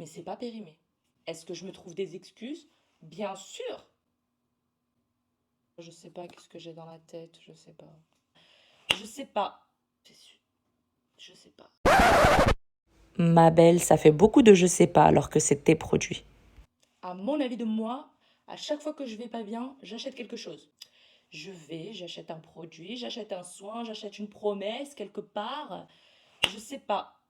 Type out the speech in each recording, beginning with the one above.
mais c'est pas périmé. Est-ce que je me trouve des excuses? Bien sûr. Je sais pas qu'est-ce que j'ai dans la tête, je sais pas. Je sais pas. Je sais pas. Ma belle, ça fait beaucoup de je sais pas alors que c'est tes produits. À mon avis de moi, à chaque fois que je vais pas bien, j'achète quelque chose. J'achète un produit, j'achète un soin, j'achète une promesse quelque part. Je sais pas.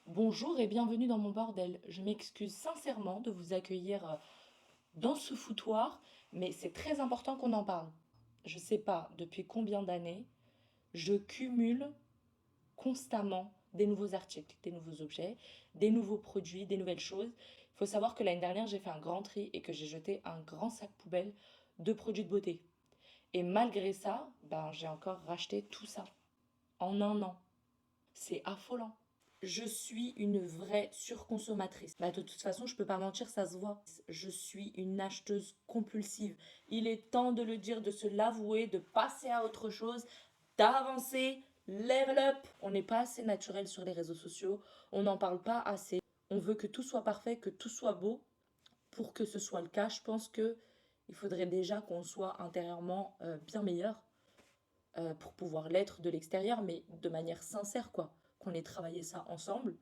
Bonjour et bienvenue dans mon bordel. Je m'excuse sincèrement de vous accueillir dans ce foutoir, mais c'est très important qu'on en parle. Je sais pas depuis combien d'années je cumule constamment des nouveaux articles, des nouveaux objets, des nouveaux produits, des nouvelles choses. Il faut savoir que l'année dernière, j'ai fait un grand tri et que j'ai jeté un grand sac poubelle de produits de beauté. Et malgré ça, ben, j'ai encore racheté tout ça en un an. C'est affolant. Je suis une vraie surconsommatrice. Bah, de toute façon, je peux pas mentir, ça se voit. Je suis une acheteuse compulsive. Il est temps de le dire, de se l'avouer, de passer à autre chose, d'avancer. Level up. On n'est pas assez naturel sur les réseaux sociaux. On n'en parle pas assez. On veut que tout soit parfait, que tout soit beau. Pour que ce soit le cas, je pense que il faudrait déjà qu'on soit intérieurement bien meilleur pour pouvoir l'être de l'extérieur, mais de manière sincère, quoi. Qu'on ait travaillé ça ensemble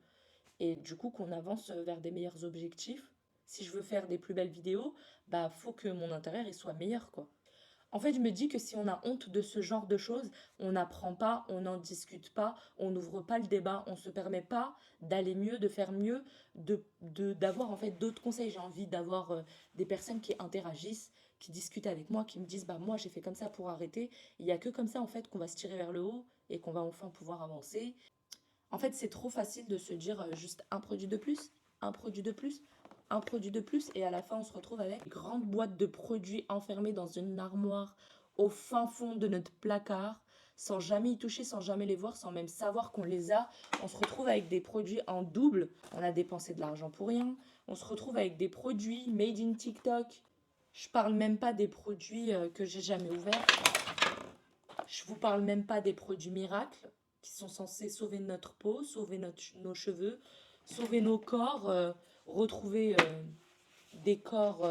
et du coup qu'on avance vers des meilleurs objectifs. Si je veux faire des plus belles vidéos, bah faut que mon intérieur il soit meilleur, quoi. En fait, je me dis que si on a honte de ce genre de choses, on n'apprend pas, on n'en discute pas, on n'ouvre pas le débat, on se permet pas d'aller mieux, de faire mieux, d'avoir en fait d'autres conseils. J'ai envie d'avoir des personnes qui interagissent, qui discutent avec moi, qui me disent bah moi j'ai fait comme ça pour arrêter. Il y a que comme ça en fait qu'on va se tirer vers le haut et qu'on va enfin pouvoir avancer. En fait, c'est trop facile de se dire juste un produit de plus, un produit de plus, un produit de plus, et à la fin, on se retrouve avec une grande boîte de produits enfermés dans une armoire au fin fond de notre placard, sans jamais y toucher, sans jamais les voir, sans même savoir qu'on les a. On se retrouve avec des produits en double, on a dépensé de l'argent pour rien. On se retrouve avec des produits made in TikTok. Je parle même pas des produits que j'ai jamais ouverts. Je vous parle même pas des produits miracles qui sont censés sauver notre peau, sauver nos cheveux, sauver nos corps, retrouver des corps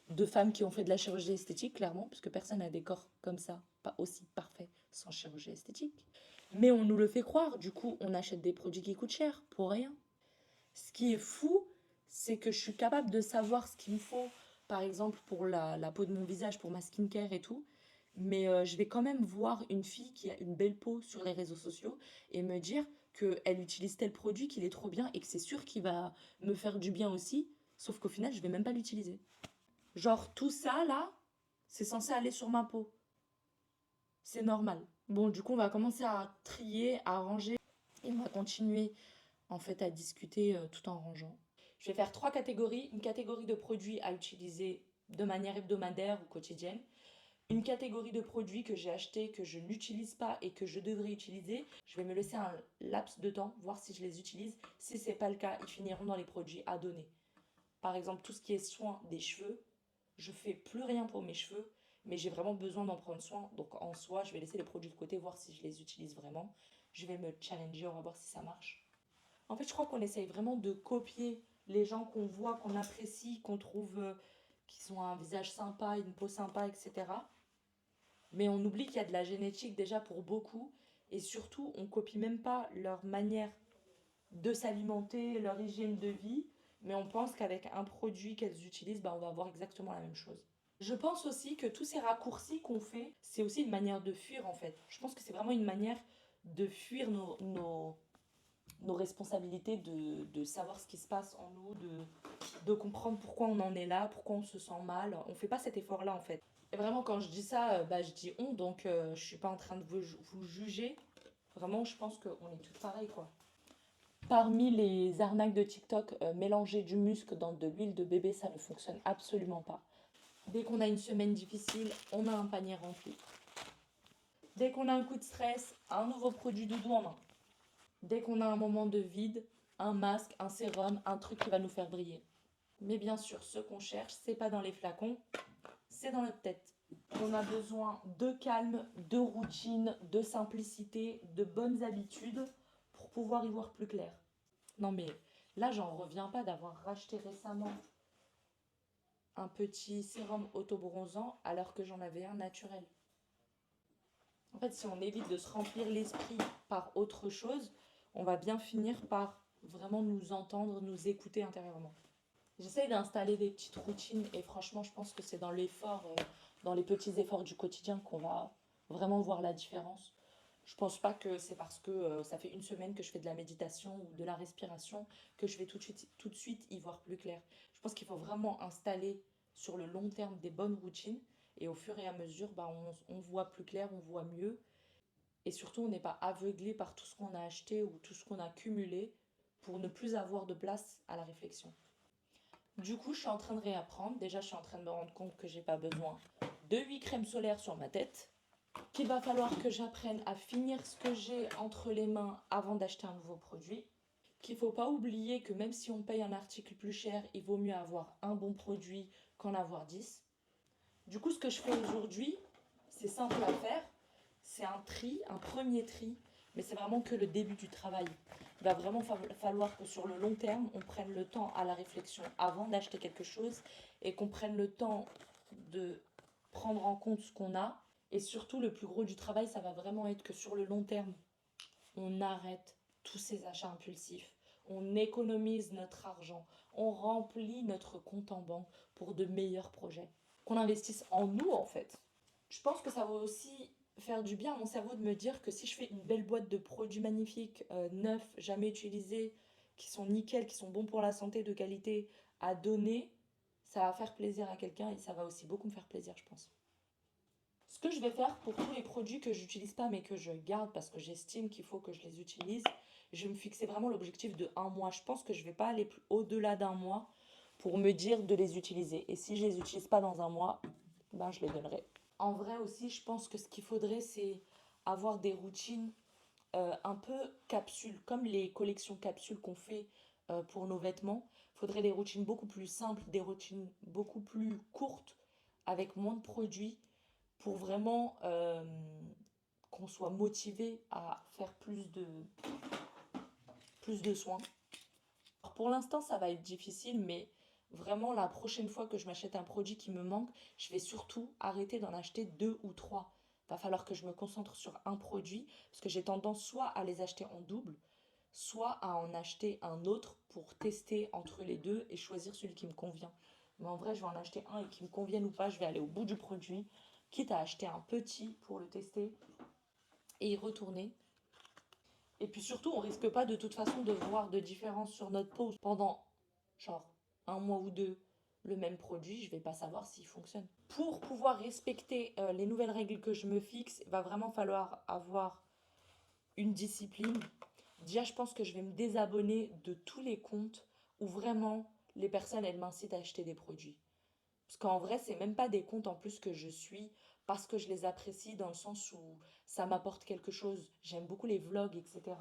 de femmes qui ont fait de la chirurgie esthétique, clairement, puisque personne n'a des corps comme ça, pas aussi parfaits sans chirurgie esthétique. Mais on nous le fait croire, du coup, on achète des produits qui coûtent cher pour rien. Ce qui est fou, c'est que je suis capable de savoir ce qu'il me faut, par exemple pour la peau de mon visage, pour ma skincare et tout. Mais je vais quand même voir une fille qui a une belle peau sur les réseaux sociaux et me dire qu'elle utilise tel produit, qu'il est trop bien et que c'est sûr qu'il va me faire du bien aussi. Sauf qu'au final, je vais même pas l'utiliser. Genre tout ça là, c'est censé aller sur ma peau. C'est normal. Bon, du coup, on va commencer à trier, à ranger et on va continuer en fait à discuter tout en rangeant. Je vais faire trois catégories. Une catégorie de produits à utiliser de manière hebdomadaire ou quotidienne. Une catégorie de produits que j'ai achetés, que je n'utilise pas et que je devrais utiliser. Je vais me laisser un laps de temps, voir si je les utilise. Si ce n'est pas le cas, ils finiront dans les produits à donner. Par exemple, tout ce qui est soin des cheveux, je fais plus rien pour mes cheveux, mais j'ai vraiment besoin d'en prendre soin. Donc en soi, je vais laisser les produits de côté, voir si je les utilise vraiment. Je vais me challenger, on va voir si ça marche. En fait, je crois qu'on essaye vraiment de copier les gens qu'on voit, qu'on apprécie, qu'on trouve qui ont un visage sympa, une peau sympa, etc. Mais on oublie qu'il y a de la génétique déjà pour beaucoup. Et surtout, on copie même pas leur manière de s'alimenter, leur hygiène de vie. Mais on pense qu'avec un produit qu'elles utilisent, bah, on va avoir exactement la même chose. Je pense aussi que tous ces raccourcis qu'on fait, c'est aussi une manière de fuir en fait. Je pense que c'est vraiment une manière de fuir nos responsabilités, de savoir ce qui se passe en nous, de comprendre pourquoi on en est là, pourquoi on se sent mal. On fait pas cet effort-là en fait. Et vraiment, quand je dis ça, bah, je dis on, donc je suis pas en train de vous juger. Vraiment, je pense qu'on est tous pareils, quoi. Parmi les arnaques de TikTok, mélanger du muscle dans de l'huile de bébé, ça ne fonctionne absolument pas. Dès qu'on a une semaine difficile, on a un panier rempli. Dès qu'on a un coup de stress, un nouveau produit doudou en main. Dès qu'on a un moment de vide, un masque, un sérum, un truc qui va nous faire briller. Mais bien sûr, ce qu'on cherche, c'est pas dans les flacons, c'est dans notre tête. On a besoin de calme, de routine, de simplicité, de bonnes habitudes pour pouvoir y voir plus clair. Non mais là, j'en reviens pas d'avoir racheté récemment un petit sérum autobronzant alors que j'en avais un naturel. En fait, si on évite de se remplir l'esprit par autre chose, on va bien finir par vraiment nous entendre, nous écouter intérieurement. J'essaye d'installer des petites routines et franchement, je pense que c'est dans l'effort, dans les petits efforts du quotidien qu'on va vraiment voir la différence. Je pense pas que c'est parce que ça fait une semaine que je fais de la méditation ou de la respiration que je vais tout de suite y voir plus clair. Je pense qu'il faut vraiment installer sur le long terme des bonnes routines et au fur et à mesure, bah, on voit plus clair, on voit mieux et surtout on n'est pas aveuglé par tout ce qu'on a acheté ou tout ce qu'on a cumulé pour ne plus avoir de place à la réflexion. Du coup, je suis en train de réapprendre. Déjà, je suis en train de me rendre compte que j'ai pas besoin de 8 crèmes solaires sur ma tête, qu'il va falloir que j'apprenne à finir ce que j'ai entre les mains avant d'acheter un nouveau produit, qu'il ne faut pas oublier que même si on paye un article plus cher, il vaut mieux avoir un bon produit qu'en avoir 10. Du coup, ce que je fais aujourd'hui, c'est simple à faire. C'est un tri, un premier tri, mais c'est vraiment que le début du travail. Il va vraiment falloir que sur le long terme, on prenne le temps à la réflexion avant d'acheter quelque chose et qu'on prenne le temps de prendre en compte ce qu'on a. Et surtout, le plus gros du travail, ça va vraiment être que sur le long terme, on arrête tous ces achats impulsifs. On économise notre argent. On remplit notre compte en banque pour de meilleurs projets. Qu'on investisse en nous, en fait. Je pense que ça va aussi faire du bien à mon cerveau de me dire que si je fais une belle boîte de produits magnifiques, neufs, jamais utilisés, qui sont nickel, qui sont bons pour la santé, de qualité, à donner, ça va faire plaisir à quelqu'un et ça va aussi beaucoup me faire plaisir, je pense. Ce que je vais faire pour tous les produits que j'utilise pas mais que je garde parce que j'estime qu'il faut que je les utilise, je vais me fixer vraiment l'objectif de un mois. Je pense que je vais pas aller au-delà d'un mois pour me dire de les utiliser. Et si je les utilise pas dans un mois, ben je les donnerai. En vrai aussi, je pense que ce qu'il faudrait, c'est avoir des routines un peu capsules, comme les collections capsules qu'on fait pour nos vêtements. Il faudrait des routines beaucoup plus simples, des routines beaucoup plus courtes, avec moins de produits, pour vraiment qu'on soit motivé à faire plus de soins. Alors pour l'instant, ça va être difficile, mais vraiment la prochaine fois que je m'achète un produit qui me manque, je vais surtout arrêter d'en acheter deux ou trois. Va falloir que je me concentre sur un produit, parce que j'ai tendance soit à les acheter en double, soit à en acheter un autre pour tester entre les deux et choisir celui qui me convient. Mais en vrai, je vais en acheter un et qui me convienne ou pas, je vais aller au bout du produit, quitte à acheter un petit pour le tester et y retourner. Et puis surtout, on risque pas de toute façon de voir de différence sur notre peau pendant genre un mois ou deux le même produit, je vais pas savoir s'il fonctionne. Pour pouvoir respecter les nouvelles règles que je me fixe, il va vraiment falloir avoir une discipline. Déjà, je pense que je vais me désabonner de tous les comptes où vraiment les personnes elles m'incitent à acheter des produits. Parce qu'en vrai, c'est même pas des comptes en plus que je suis parce que je les apprécie dans le sens où ça m'apporte quelque chose. J'aime beaucoup les vlogs, etc.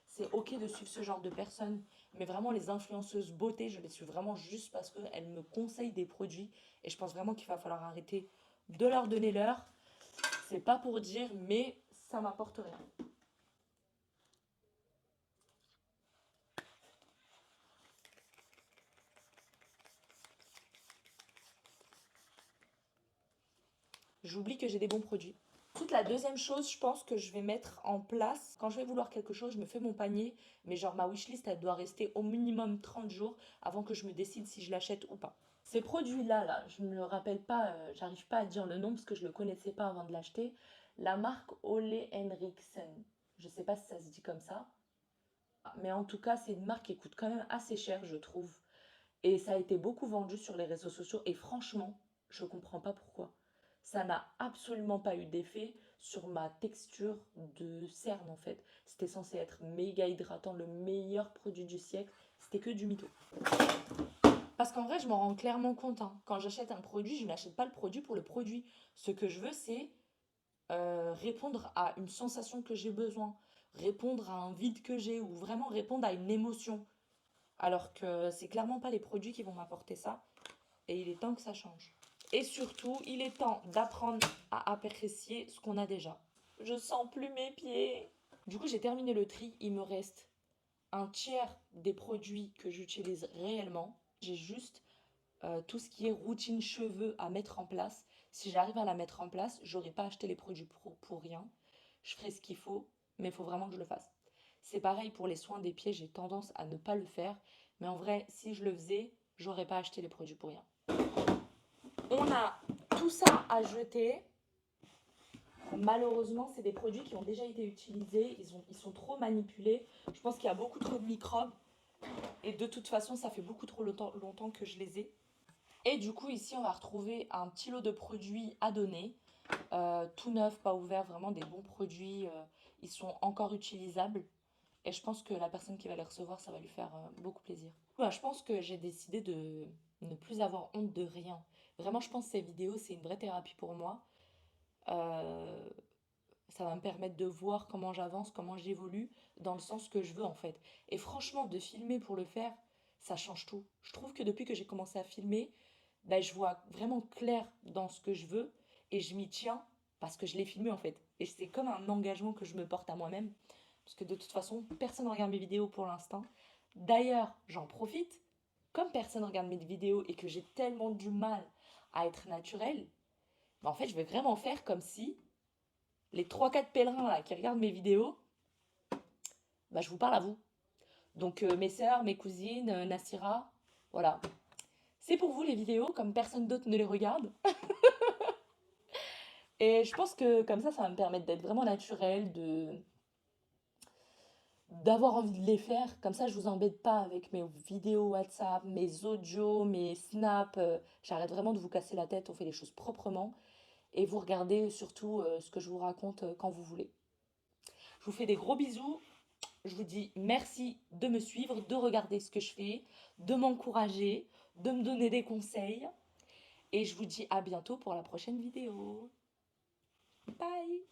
C'est ok de suivre ce genre de personnes, mais vraiment les influenceuses beauté, je les suis vraiment juste parce qu'elles me conseillent des produits et je pense vraiment qu'il va falloir arrêter de leur donner l'heure. C'est pas pour dire, mais ça m'apporte rien. J'oublie que j'ai des bons produits. Ensuite, la deuxième chose, je pense que je vais mettre en place, quand je vais vouloir quelque chose, je me fais mon panier, mais genre ma wishlist, elle doit rester au minimum 30 jours avant que je me décide si je l'achète ou pas. Ces produits-là, là, je ne me rappelle pas, j'arrive pas à dire le nom parce que je ne le connaissais pas avant de l'acheter. La marque Ole Henriksen. Je ne sais pas si ça se dit comme ça, mais en tout cas, c'est une marque qui coûte quand même assez cher, je trouve. Et ça a été beaucoup vendu sur les réseaux sociaux et franchement, je comprends pas pourquoi. Ça n'a absolument pas eu d'effet sur ma texture de cerne en fait. C'était censé être méga hydratant, le meilleur produit du siècle. C'était que du mytho. Parce qu'en vrai, je m'en rends clairement compte, hein. Quand j'achète un produit, je n'achète pas le produit pour le produit. Ce que je veux, c'est répondre à une sensation que j'ai besoin, répondre à un vide que j'ai ou vraiment répondre à une émotion. Alors que c'est clairement pas les produits qui vont m'apporter ça. Et il est temps que ça change. Et surtout, il est temps d'apprendre à apprécier ce qu'on a déjà. Je sens plus mes pieds. Du coup, j'ai terminé le tri. Il me reste un tiers des produits que j'utilise réellement. J'ai juste tout ce qui est routine cheveux à mettre en place. Si j'arrive à la mettre en place, j'aurais pas acheté les produits pro pour rien. Je ferai ce qu'il faut, mais il faut vraiment que je le fasse. C'est pareil pour les soins des pieds, j'ai tendance à ne pas le faire. Mais en vrai, si je le faisais, j'aurais pas acheté les produits pour rien. On a tout ça à jeter. Malheureusement, c'est des produits qui ont déjà été utilisés. Ils sont trop manipulés. Je pense qu'il y a beaucoup trop de microbes. Et de toute façon, ça fait beaucoup trop longtemps que je les ai. Et du coup, ici, on va retrouver un petit lot de produits à donner. Tout neuf, pas ouvert, vraiment des bons produits. Ils sont encore utilisables. Et je pense que la personne qui va les recevoir, ça va lui faire beaucoup plaisir. Ouais, je pense que j'ai décidé de ne plus avoir honte de rien. Vraiment, je pense que ces vidéos, c'est une vraie thérapie pour moi. Euh, Ça va me permettre de voir comment j'avance, comment j'évolue, dans le sens que je veux en fait. Et franchement, de filmer pour le faire, ça change tout. Je trouve que depuis que j'ai commencé à filmer, ben, je vois vraiment clair dans ce que je veux et je m'y tiens parce que je l'ai filmé en fait. Et c'est comme un engagement que je me porte à moi-même. Parce que de toute façon, personne ne regarde mes vidéos pour l'instant. D'ailleurs, j'en profite. Comme personne ne regarde mes vidéos et que j'ai tellement du mal à être naturelle, ben, en fait, je vais vraiment faire comme si les trois quatre pèlerins là, qui regardent mes vidéos, bah, je vous parle à vous. Donc mes sœurs, mes cousines, Nassira, voilà. C'est pour vous les vidéos, comme personne d'autre ne les regarde. Et je pense que comme ça va me permettre d'être vraiment naturelle, d'avoir envie de les faire. Comme ça, je vous embête pas avec mes vidéos WhatsApp, mes audios, mes snaps. J'arrête vraiment de vous casser la tête, on fait les choses proprement. Et vous regardez surtout ce que je vous raconte quand vous voulez. Je vous fais des gros bisous. Je vous dis merci de me suivre, de regarder ce que je fais, de m'encourager, de me donner des conseils. Et je vous dis à bientôt pour la prochaine vidéo. Bye!